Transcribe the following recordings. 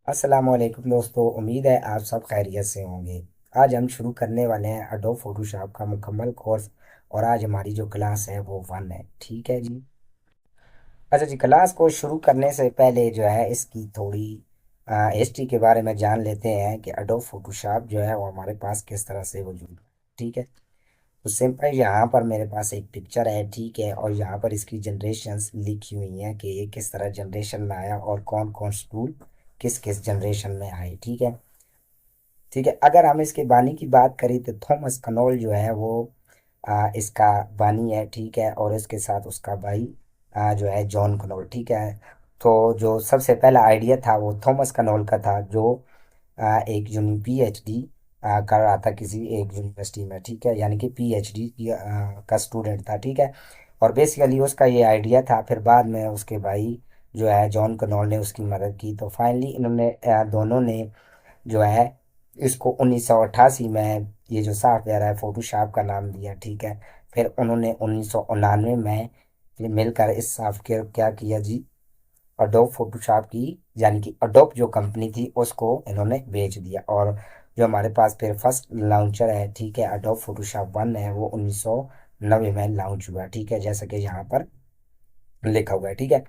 अस्सलामुअलैकुम दोस्तों, उम्मीद है आप सब खैरियत से होंगे। आज हम शुरू करने वाले हैं एडोब फोटोशॉप का मुकम्मल कोर्स। और आज हमारी जो क्लास है वो 1 है। ठीक है जी। अच्छा जी, क्लास को शुरू करने से पहले जो है इसकी थोड़ी हिस्ट्री के बारे में जान लेते हैं कि एडोब फोटोशॉप जो है वो हमारे पास किस तरह से वजूद में है। ठीक है। तो सिंपल यहाँ पर मेरे पास एक पिक्चर है। ठीक है। और यहाँ पर इसकी जनरेशन्स लिखी हुई हैं कि ये किस तरह जनरेशन में आया और कौन कौन से टूल किस किस जनरेशन में आए। ठीक है। ठीक है। अगर हम इसके बानी की बात करें तो थॉमस कनोल जो है वो इसका बानी है। ठीक है। और इसके साथ उसका भाई जो है जॉन कनोल। ठीक है। तो जो सबसे पहला आइडिया था वो थॉमस कनोल का था, जो एक पीएचडी कर रहा था किसी एक यूनिवर्सिटी में। ठीक है। यानी कि पीएचडी का स्टूडेंट था। ठीक है। और बेसिकली उसका ये आइडिया था। फिर बाद में उसके भाई जो है जॉन कनोल ने उसकी मदद की। तो फाइनली इन्होंने दोनों ने जो है इसको 1988 में ये जो सॉफ्टवेयर है फोटोशॉप का नाम दिया। ठीक है। फिर उन्होंने 1999 में ये मिलकर इस सॉफ्टवेयर क्या किया जी, अडोब फोटोशॉप की यानी कि अडोब जो कंपनी थी उसको इन्होंने बेच दिया। और जो हमारे पास फिर फर्स्ट लॉन्चर है, ठीक है, अडोब फोटोशॉप 1 है, वो 1990 में लॉन्च हुआ। ठीक है। जैसा कि यहाँ पर लिखा हुआ है। ठीक है।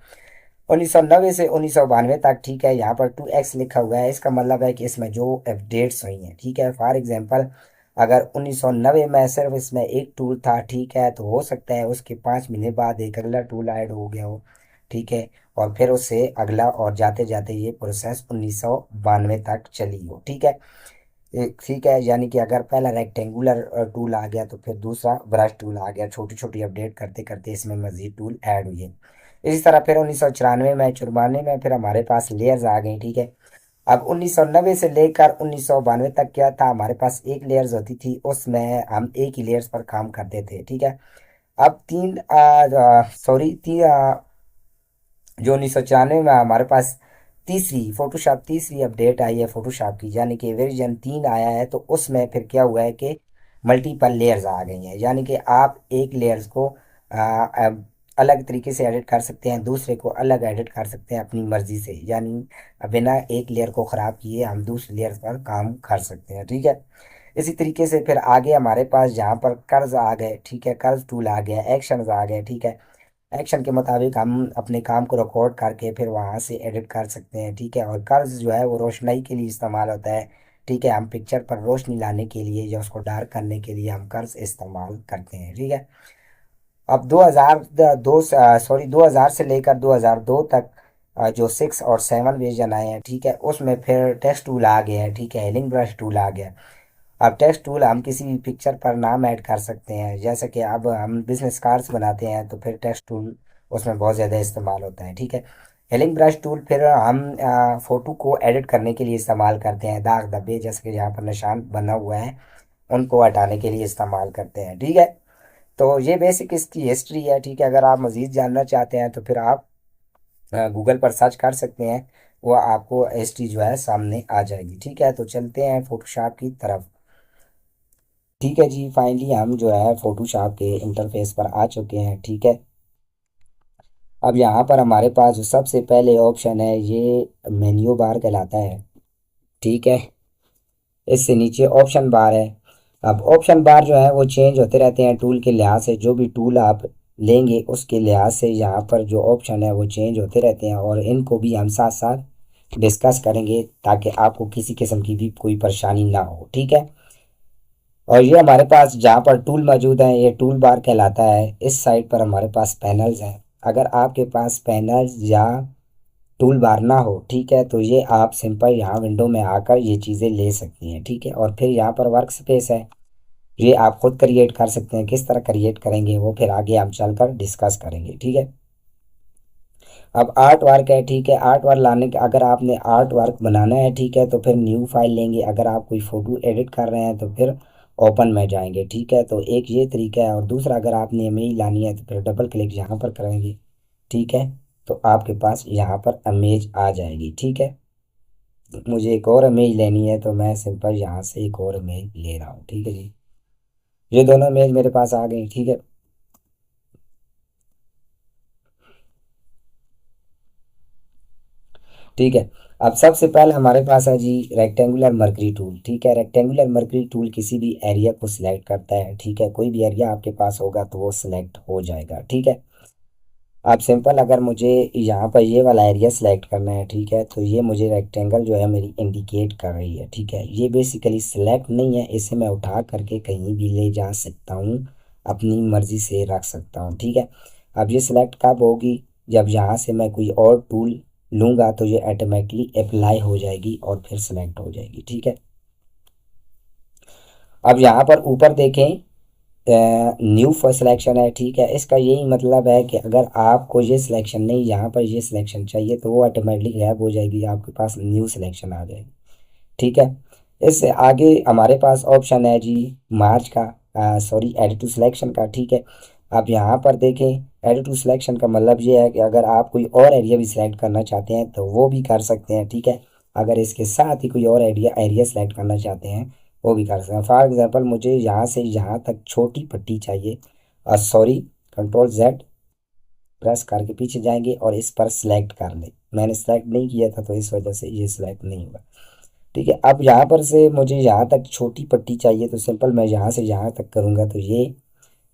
1990 से 1992 तक। ठीक है। यहाँ पर 2x लिखा हुआ है। इसका मतलब है कि इसमें जो अपडेट्स हुई हैं। ठीक है। फॉर एग्जांपल, अगर 1990 में सिर्फ इसमें एक टूल था, ठीक है, तो हो सकता है उसके 5 महीने बाद एक अगला टूल ऐड हो गया हो। ठीक है। और फिर उससे अगला और जाते जाते ये प्रोसेस 1992 तक चली हो। ठीक है। ठीक है। यानी कि अगर पहला रेक्टेंगुलर टूल आ गया तो फिर दूसरा ब्रश टूल आ गया। छोटी छोटी अपडेट करते करते इसमें मजीद टूल ऐड हुए। इसी तरह फिर 1994 में, चुरानवे में फिर हमारे पास लेयर्स आ गई। ठीक है। अब 1990 से लेकर 1992 तक क्या था, हमारे पास एक लेयर्स होती थी, उसमें हम एक ही लेयर्स पर काम करते थे। ठीक है। अब जो 1994 में हमारे पास तीसरी अपडेट आई है फोटोशॉप की, यानी कि वर्जन 3 आया है। तो उसमें फिर क्या हुआ है कि मल्टीपल लेयर्स आ गई हैं। यानी कि आप एक लेयर्स को अलग तरीके से एडिट कर सकते हैं, दूसरे को अलग एडिट कर सकते हैं अपनी मर्जी से। यानी बिना एक लेयर को ख़राब किए हम दूसरे लेयर पर काम कर सकते हैं। ठीक है। इसी तरीके से फिर आगे हमारे पास जहाँ पर कर्ज आ गए। ठीक है। कर्ज टूल आ गया, एक्शन आ गए। ठीक है। एक्शन के मुताबिक हम अपने काम को रिकॉर्ड करके फिर वहाँ से एडिट कर सकते हैं। ठीक है। और कर्ज जो है वो रोशनाई के लिए इस्तेमाल होता है। ठीक है। हम पिक्चर पर रोशनी लाने के लिए या उसको डार्क करने के लिए हम कर्ज इस्तेमाल करते हैं। ठीक है। अब 2000 से लेकर 2002 तक जो 6 और 7 वर्जन आए हैं। ठीक है। उसमें फिर टेक्स्ट टूल आ गया है। ठीक है। हेलिंग ब्रश टूल आ गया। अब टेक्स्ट टूल हम किसी भी पिक्चर पर नाम ऐड कर सकते हैं। जैसे कि अब हम बिजनेस कार्ड्स बनाते हैं तो फिर टेक्स्ट टूल उसमें बहुत ज़्यादा इस्तेमाल होता है। ठीक है। हेलिंग ब्रश टूल फिर हम फोटो को एडिट करने के लिए इस्तेमाल करते हैं। दाग धब्बे जैसे कि यहाँ पर निशान बना हुआ है उनको हटाने के लिए इस्तेमाल करते हैं। ठीक है। तो ये बेसिक इसकी हिस्ट्री है। ठीक है। अगर आप मज़ीद जानना चाहते हैं तो फिर आप गूगल पर सर्च कर सकते हैं, वो आपको हिस्ट्री जो है सामने आ जाएगी। ठीक है। तो चलते हैं फोटोशॉप की तरफ। ठीक है जी, फाइनली हम जो है फोटोशॉप के इंटरफेस पर आ चुके हैं। ठीक है। अब यहाँ पर हमारे पास जो सबसे पहले ऑप्शन है ये मेन्यू बार कहलाता है। ठीक है। इससे नीचे ऑप्शन बार है। अब ऑप्शन बार जो है वो चेंज होते रहते हैं टूल के लिहाज से। जो भी टूल आप लेंगे उसके लिहाज से यहाँ पर जो ऑप्शन है वो चेंज होते रहते हैं, और इनको भी हम साथ साथ डिस्कस करेंगे ताकि आपको किसी किस्म की भी कोई परेशानी ना हो। ठीक है। और ये हमारे पास जहाँ पर टूल मौजूद है ये टूल बार कहलाता है। इस साइड पर हमारे पास पैनल्स हैं। अगर आपके पास पैनल्स या टूल बार ना हो, ठीक है, तो ये आप सिंपल यहाँ विंडो में आकर ये चीज़ें ले सकती हैं। ठीक है। और फिर यहाँ पर वर्क स्पेस है, ये आप खुद क्रिएट कर सकते हैं। किस तरह क्रिएट करेंगे वो फिर आगे हम चलकर डिस्कस करेंगे। ठीक है। अब आर्ट वर्क है। ठीक है। आर्ट वर्क लाने के, अगर आपने आर्ट वर्क बनाना है, ठीक है, तो फिर न्यू फाइल लेंगे। अगर आप कोई फ़ोटो एडिट कर रहे हैं तो फिर ओपन में जाएंगे। ठीक है। तो एक ये तरीका है। और दूसरा, अगर आपने इमेज लानी है तो फिर डबल क्लिक यहाँ पर करेंगे। ठीक है। तो आपके पास यहाँ पर इमेज आ जाएगी। ठीक है। मुझे एक और इमेज लेनी है तो मैं सिंपल यहाँ से एक और इमेज ले रहा हूँ। ठीक है जी। ये दोनों इमेज मेरे पास आ गई। ठीक है। ठीक है। अब सबसे पहले हमारे पास है जी रेक्टेंगुलर मर्करी टूल। ठीक है, रेक्टेंगुलर मर्करी टूल किसी भी एरिया को सिलेक्ट करता है। ठीक है, कोई भी एरिया आपके पास होगा तो वो सिलेक्ट हो जाएगा। ठीक है, अब सिंपल अगर मुझे यहाँ पर ये वाला एरिया सिलेक्ट करना है, ठीक है, तो ये मुझे रेक्टेंगल जो है मेरी इंडिकेट कर रही है। ठीक है, ये बेसिकली सिलेक्ट नहीं है, इसे मैं उठा करके कहीं भी ले जा सकता हूँ, अपनी मर्जी से रख सकता हूँ। ठीक है, अब ये सिलेक्ट कब होगी, जब यहाँ से मैं कोई और टूल लूँगा तो ये ऑटोमेटिकली अप्लाई हो जाएगी और फिर सिलेक्ट हो जाएगी। ठीक है, अब यहाँ पर ऊपर देखें, न्यू फॉर सिलेक्शन है। ठीक है, इसका यही मतलब है कि अगर आपको ये सिलेक्शन नहीं, यहाँ पर ये सिलेक्शन चाहिए तो वो ऑटोमेटिकली गैप हो जाएगी, आपके पास न्यू सिलेक्शन आ जाएगी। ठीक है, इससे आगे हमारे पास ऑप्शन है जी मार्च का, सॉरी एड टू सिलेक्शन का। ठीक है, अब यहाँ पर देखें, एड टू सिलेक्शन का मतलब ये है कि अगर आप कोई और एरिया भी सिलेक्ट करना चाहते हैं तो वो भी कर सकते हैं। ठीक है, अगर इसके साथ ही कोई और एरिया एरिया सेलेक्ट करना चाहते हैं वो भी कर सकते हैं। फॉर एग्जांपल मुझे यहाँ से यहाँ तक छोटी पट्टी चाहिए, सॉरी, कंट्रोल जेड प्रेस करके पीछे जाएंगे और इस पर सिलेक्ट कर लें। मैंने सेलेक्ट नहीं किया था तो इस वजह से ये सिलेक्ट नहीं हुआ। ठीक है, अब यहाँ पर से मुझे यहाँ तक छोटी पट्टी चाहिए तो सिंपल मैं यहाँ से यहाँ तक करूँगा तो ये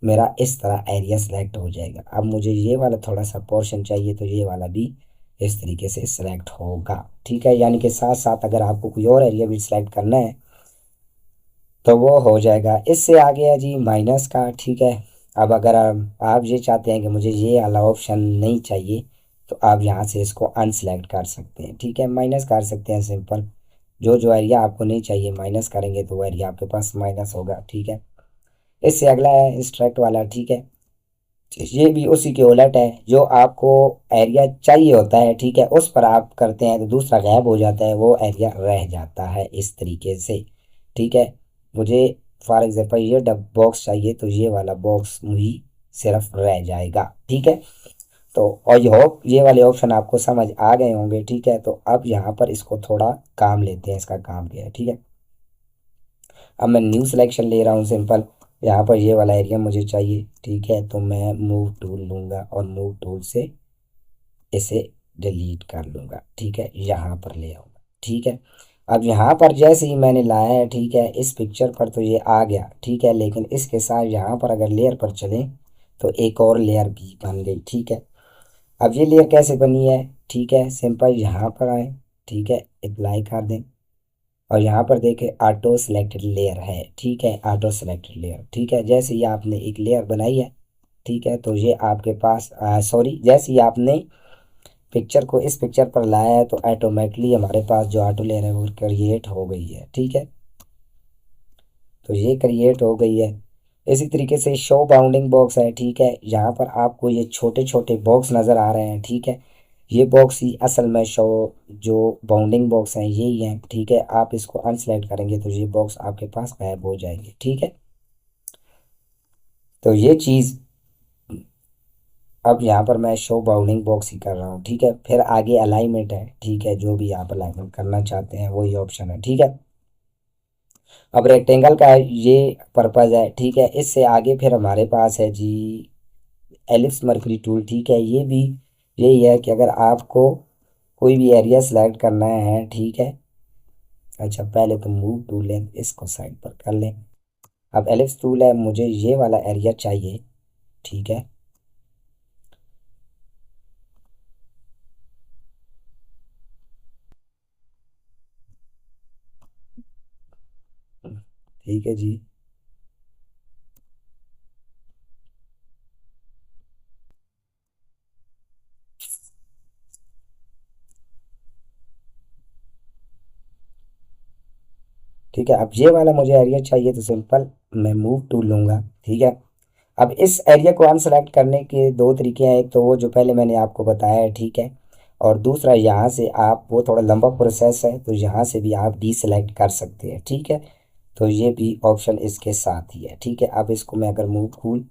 मेरा इस तरह एरिया सेलेक्ट हो जाएगा। अब मुझे ये वाला थोड़ा सा पोर्शन चाहिए तो ये वाला भी इस तरीके से सिलेक्ट होगा। ठीक है, यानी कि साथ साथ अगर आपको कोई और एरिया भी सिलेक्ट करना है तो वो हो जाएगा। इससे आगे है जी माइनस का। ठीक है, अब अगर आप ये चाहते हैं कि मुझे ये वाला ऑप्शन नहीं चाहिए तो आप यहाँ से इसको अनसेलेक्ट कर सकते हैं। ठीक है, माइनस कर सकते हैं सिंपल, जो जो एरिया आपको नहीं चाहिए माइनस करेंगे तो वो एरिया आपके पास माइनस होगा। ठीक है, इससे अगला है इंस्ट्रक्ट वाला। ठीक है, ये भी उसी के उलट है, जो आपको एरिया चाहिए होता है, ठीक है, उस पर आप करते हैं तो दूसरा गायब हो जाता है, वो एरिया रह जाता है इस तरीके से। ठीक है, मुझे फॉर एग्जांपल ये डब बॉक्स चाहिए तो ये वाला बॉक्स ही सिर्फ रह जाएगा। ठीक है, तो और ये होप ये वाले ऑप्शन आपको समझ आ गए होंगे। ठीक है, तो अब यहाँ पर इसको थोड़ा काम लेते हैं, इसका काम क्या है। ठीक है, अब मैं न्यू सिलेक्शन ले रहा हूँ सिंपल, यहाँ पर ये वाला एरिया मुझे चाहिए। ठीक है, तो मैं मूव टूल लूँगा और मूव टूल से इसे डिलीट कर लूँगा। ठीक है, यहाँ पर ले आऊँगा। ठीक है, अब यहाँ पर जैसे ही मैंने लाया है, ठीक है, इस पिक्चर पर तो ये आ गया। ठीक है, लेकिन इसके साथ यहाँ पर अगर लेयर पर चलें तो एक और लेयर भी बन गई। ठीक है, अब ये लेयर कैसे बनी है, ठीक है, सिंपल यहाँ पर आए, ठीक है, अप्लाई कर दें और यहाँ पर देखें ऑटो सेलेक्टेड लेयर है। ठीक है, ऑटो सेलेक्टेड लेयर। ठीक है, जैसे ही आपने एक लेयर बनाई है, ठीक है, तो ये आपके पास सॉरी, जैसे ही आपने पिक्चर को इस पिक्चर पर लाया है तो ऑटोमेटिकली हमारे पास जो ऑटो लेयर है वो क्रिएट हो गई है। ठीक है, तो ये क्रिएट हो गई है। इसी तरीके से शो बाउंडिंग बॉक्स है। ठीक है, यहाँ पर आपको ये छोटे छोटे बॉक्स नज़र आ रहे हैं। ठीक है, ये बॉक्स ही असल में शो जो बाउंडिंग बॉक्स हैं यही हैं। ठीक है, आप इसको अनसेलेक्ट करेंगे तो ये बॉक्स आपके पास गायब हो जाएंगे। ठीक है, तो ये चीज़ अब यहाँ पर मैं शो बाउंडिंग बॉक्स ही कर रहा हूँ। ठीक है, फिर आगे अलाइनमेंट है। ठीक है, जो भी आप अलाइनमेंट करना चाहते हैं वही ऑप्शन है। ठीक है, अब रेक्टेंगल का ये पर्पज़ है। ठीक है, इससे आगे फिर हमारे पास है जी एलिप्स मर्करी टूल। ठीक है, ये भी यही है कि अगर आपको कोई भी एरिया सेलेक्ट करना है, ठीक है, अच्छा पहले तो मूव टूल है, इसको साइड पर कर लें। अब एलिप्स टूल है, मुझे ये वाला एरिया चाहिए। ठीक है, ठीक है जी, ठीक है, अब ये वाला मुझे एरिया चाहिए तो सिंपल मैं मूव टूल लूँगा। ठीक है, अब इस एरिया को अनसेलेक्ट करने के दो तरीके हैं, एक तो वो जो पहले मैंने आपको बताया है। ठीक है, और दूसरा यहाँ से आप, वो थोड़ा लंबा प्रोसेस है तो यहाँ से भी आप डी सेलेक्ट कर सकते हैं। ठीक है, तो ये भी ऑप्शन इसके साथ ही है। ठीक है, अब इसको मैं अगर move tool,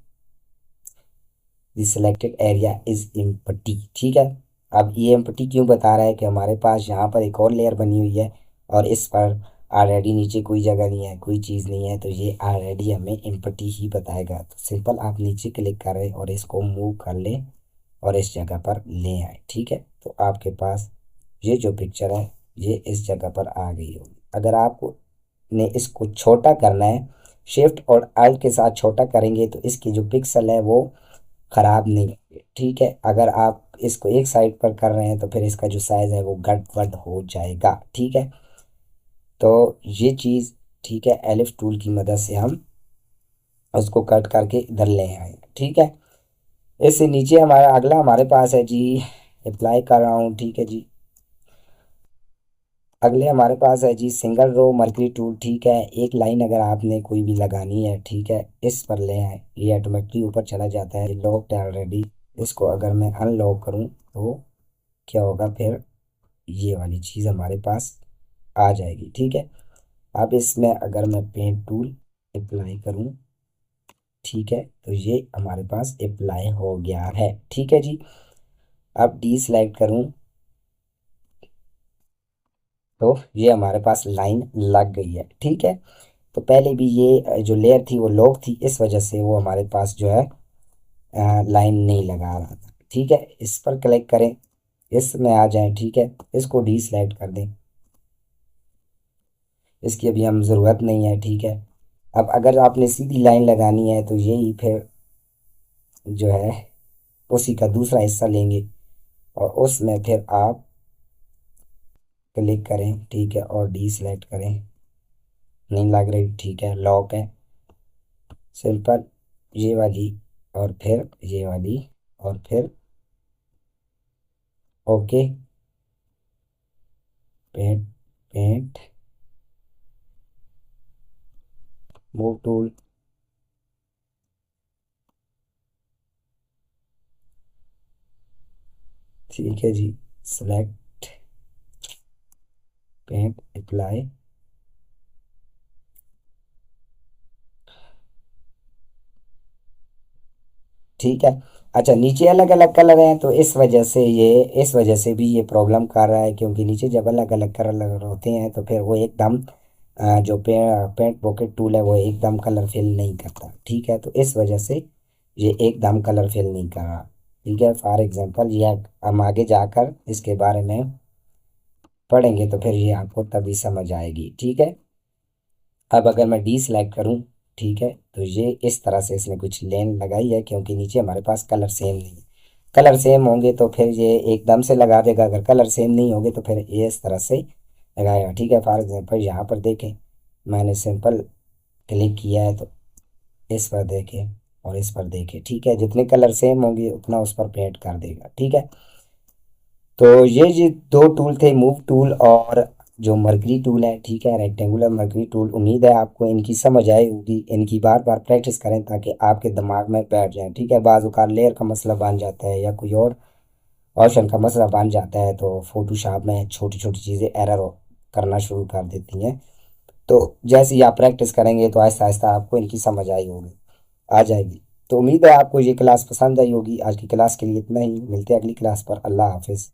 the selected area is empty. ठीक है, अब ये एम्प्टी क्यों बता रहा है कि हमारे पास यहाँ पर एक और लेयर बनी हुई है और इस पर ऑलरेडी नीचे कोई जगह नहीं है, कोई चीज़ नहीं है, तो ये ऑलरेडी हमें एम्प्टी ही बताएगा। तो सिंपल आप नीचे क्लिक करें और इसको मूव कर लें और इस जगह पर ले आए। ठीक है, तो आपके पास ये जो पिक्चर है ये इस जगह पर आ गई होगी। अगर आपको ने इसको छोटा करना है, शिफ्ट और अल्ट के साथ छोटा करेंगे तो इसकी जो पिक्सल है वो खराब नहीं होंगे। ठीक है, अगर आप इसको एक साइड पर कर रहे हैं तो फिर इसका जो साइज है वो गड़बड़ हो जाएगा। ठीक है, तो ये चीज़, ठीक है, एलिफ टूल की मदद से हम उसको कट करके इधर ले आए। ठीक है, इससे नीचे हमारा अगला हमारे पास है जी, अप्लाई कर रहा हूँ। ठीक है जी, अगले हमारे पास है जी सिंगल रो मर्करी टूल। ठीक है, एक लाइन अगर आपने कोई भी लगानी है, ठीक है, इस पर ले आए, ये ऑटोमेटिकली ऊपर चला जाता है, लॉक है ऑलरेडी। इसको अगर मैं अनलॉक करूँ तो क्या होगा, फिर ये वाली चीज़ हमारे पास आ जाएगी। ठीक है, अब इसमें अगर मैं पेंट टूल अप्लाई करूँ, ठीक है, तो ये हमारे पास अप्लाई हो गया है। ठीक है जी, अब डी सेलेक्ट करूँ तो ये हमारे पास लाइन लग गई है। ठीक है, तो पहले भी ये जो लेयर थी वो लॉक थी, इस वजह से वो हमारे पास जो है लाइन नहीं लगा रहा था। ठीक है, इस पर क्लिक करें, इसमें आ जाएं। ठीक है, इसको डी सेलेक्ट कर दें, इसकी अभी हम ज़रूरत नहीं है। ठीक है, अब अगर आपने सीधी लाइन लगानी है तो यही फिर जो है उसी का दूसरा हिस्सा लेंगे और उसमें फिर आप क्लिक करें। ठीक है, और डी सेलेक्ट करें, नहीं लग रही। ठीक है, लॉक है, सिंपल, ये वाली और फिर ये वाली और फिर okay, paint, paint, move tool, ठीक है जी, सेलेक्ट, पेंट, अप्लाई। ठीक है, अच्छा, नीचे अलग अलग कलर हैं तो इस वजह से भी ये प्रॉब्लम कर रहा है, क्योंकि नीचे जब अलग अलग कलर होते हैं तो फिर वो एकदम जो पेंट पॉकेट टूल है वो एकदम कलर फिल नहीं करता। ठीक है, तो इस वजह से ये एकदम कलर फिल नहीं कर रहा। ठीक है, फॉर एग्जांपल ये हम आगे जाकर इसके बारे में पढ़ेंगे तो फिर ये आपको तभी समझ आएगी। ठीक है, अब अगर मैं डी सेलेक्ट करूं, ठीक है, तो ये इस तरह से इसने कुछ लेन लगाई है, क्योंकि नीचे हमारे पास कलर सेम नहीं है। कलर सेम होंगे तो फिर ये एकदम से लगा देगा, अगर कलर सेम नहीं होंगे तो फिर ये इस तरह से लगाएगा। ठीक है, फॉर एग्जांपल यहाँ पर देखें, मैंने सिंपल क्लिक किया है तो इस पर देखें और इस पर देखें। ठीक है, जितने कलर सेम होंगे उतना उस पर पेंट कर देगा। ठीक है, तो ये दो टूल थे, मूव टूल और जो मरकरी टूल है। ठीक है, रेक्टेंगुलर मरकरी टूल। उम्मीद है आपको इनकी समझ आई होगी, इनकी बार बार प्रैक्टिस करें ताकि आपके दिमाग में बैठ जाए। ठीक है, बाज़ औक़ात लेयर का मसला बन जाता है या कोई और ऑप्शन का मसला बन जाता है तो फोटोशॉप में छोटी छोटी चीज़ें एरर करना शुरू कर देती हैं। तो जैसे ही आप प्रैक्टिस करेंगे तो आहिस्ता आहिस्ता आपको इनकी समझ आई होगी, आ जाएगी। तो उम्मीद है आपको ये क्लास पसंद आई होगी। आज की क्लास के लिए इतना ही, मिलते हैं अगली क्लास पर। अल्लाह हाफिज़।